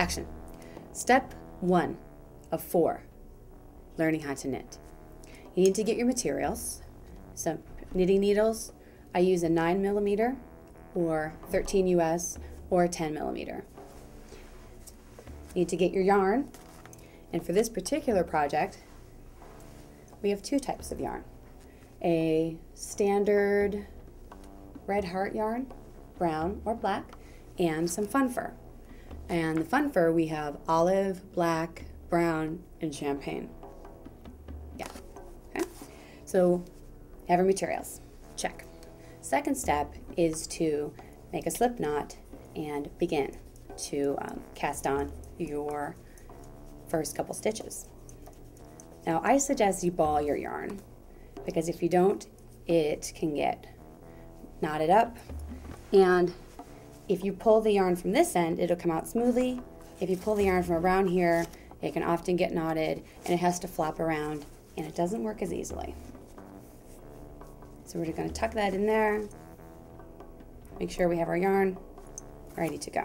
Action. Step 1 of 4, learning how to knit. You need to get your materials. So knitting needles, I use a 9mm or 13 US or 10mm. You need to get your yarn. And for this particular project, we have 2 types of yarn. A standard red heart yarn, brown or black, and some fun fur. And the fun fur, we have olive, black, brown, and champagne. Yeah, okay. So have our materials, check. Second step is to make a slip knot and begin to cast on your first couple stitches. Now I suggest you ball your yarn, because if you don't, it can get knotted up, and if you pull the yarn from this end, it'll come out smoothly. If you pull the yarn from around here, it can often get knotted and it has to flop around, and it doesn't work as easily. So we're going to tuck that in there, make sure we have our yarn ready to go.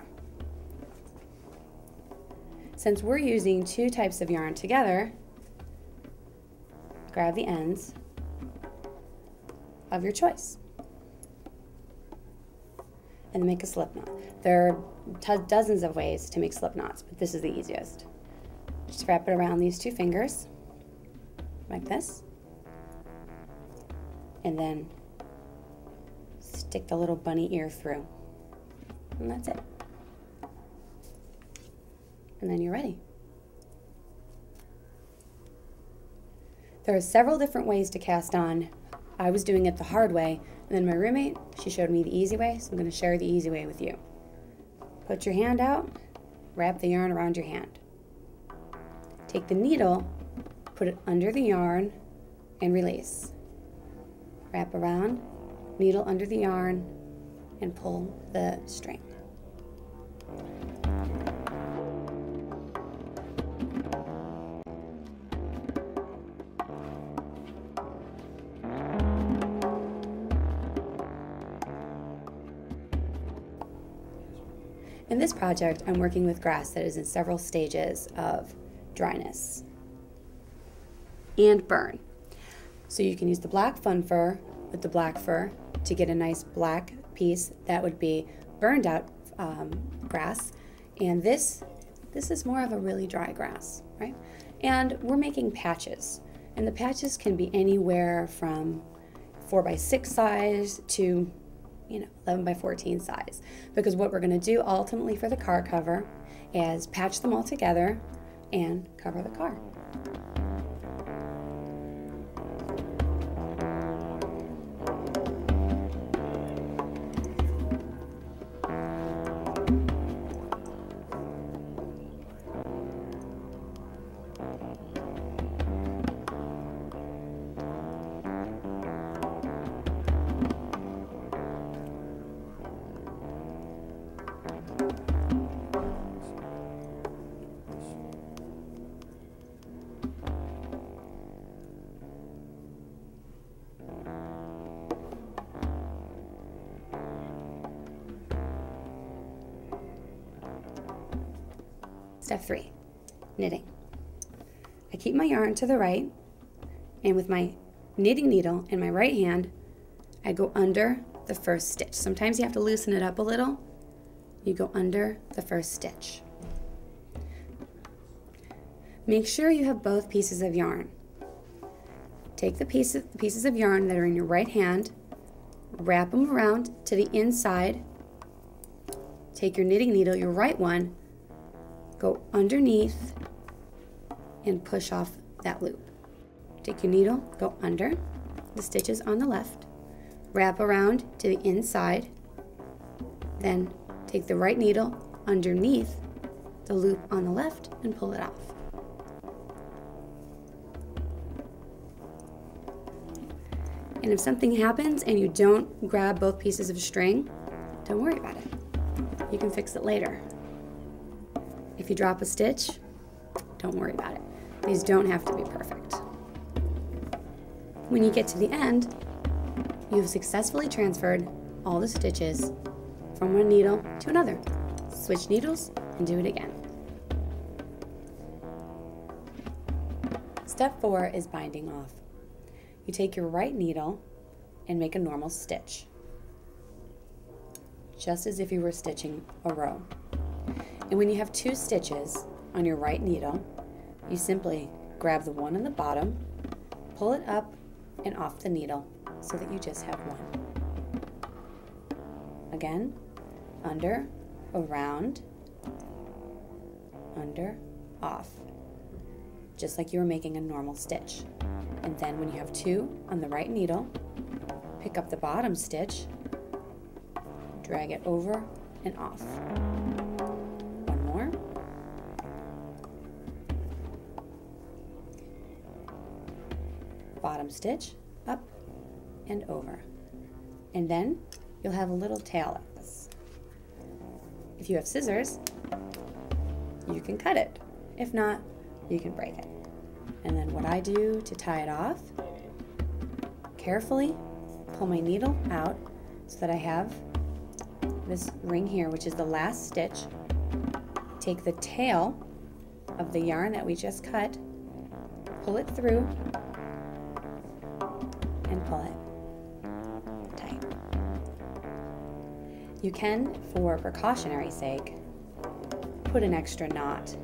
Since we're using 2 types of yarn together, grab the ends of your choice and make a slip knot. There are dozens of ways to make slip knots, but this is the easiest. Just wrap it around these 2 fingers, like this, and then stick the little bunny ear through, and that's it. And then you're ready. There are several different ways to cast on. I was doing it the hard way, and then my roommate, she showed me the easy way, so I'm going to share the easy way with you. Put your hand out, wrap the yarn around your hand. Take the needle, put it under the yarn, and release. Wrap around, needle under the yarn, and pull the string. In this project, I'm working with grass that is in several stages of dryness and burn. So you can use the black fun fur with the black fur to get a nice black piece that would be burned out grass. And this is more of a really dry grass, right? And we're making patches. And the patches can be anywhere from 4x6 size to 11x14 size, because what we're going to do ultimately for the car cover is patch them all together and cover the car. Step 3, knitting. I keep my yarn to the right, and with my knitting needle in my right hand, I go under the first stitch. Sometimes you have to loosen it up a little. You go under the first stitch. Make sure you have both pieces of yarn. Take the pieces of yarn that are in your right hand, wrap them around to the inside, take your knitting needle, your right one, go underneath and push off that loop. Take your needle, go under the stitches on the left, wrap around to the inside, then take the right needle underneath the loop on the left and pull it off. And if something happens and you don't grab both pieces of string, don't worry about it. You can fix it later. If you drop a stitch, don't worry about it. These don't have to be perfect. When you get to the end, you've successfully transferred all the stitches from one needle to another. Switch needles and do it again. Step 4 is binding off. You take your right needle and make a normal stitch, just as if you were stitching a row. And when you have 2 stitches on your right needle, you simply grab the one on the bottom, pull it up and off the needle so that you just have one. Again, under, around, under, off, just like you were making a normal stitch. And then when you have 2 on the right needle, pick up the bottom stitch, drag it over and off. One more. Bottom stitch, up and over. And then you'll have a little tail like this. If you have scissors, you can cut it. If not, you can break it. And then what I do to tie it off, carefully pull my needle out so that I have this ring here, which is the last stitch. Take the tail of the yarn that we just cut, pull it through, and pull it tight. You can, for precautionary sake, put an extra knot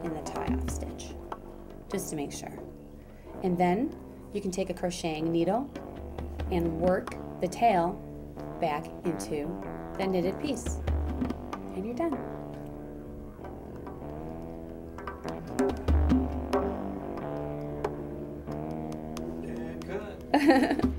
in the tie-off stitch, just to make sure. And then you can take a crocheting needle and work the tail back into the knitted piece. And you're done. And cut.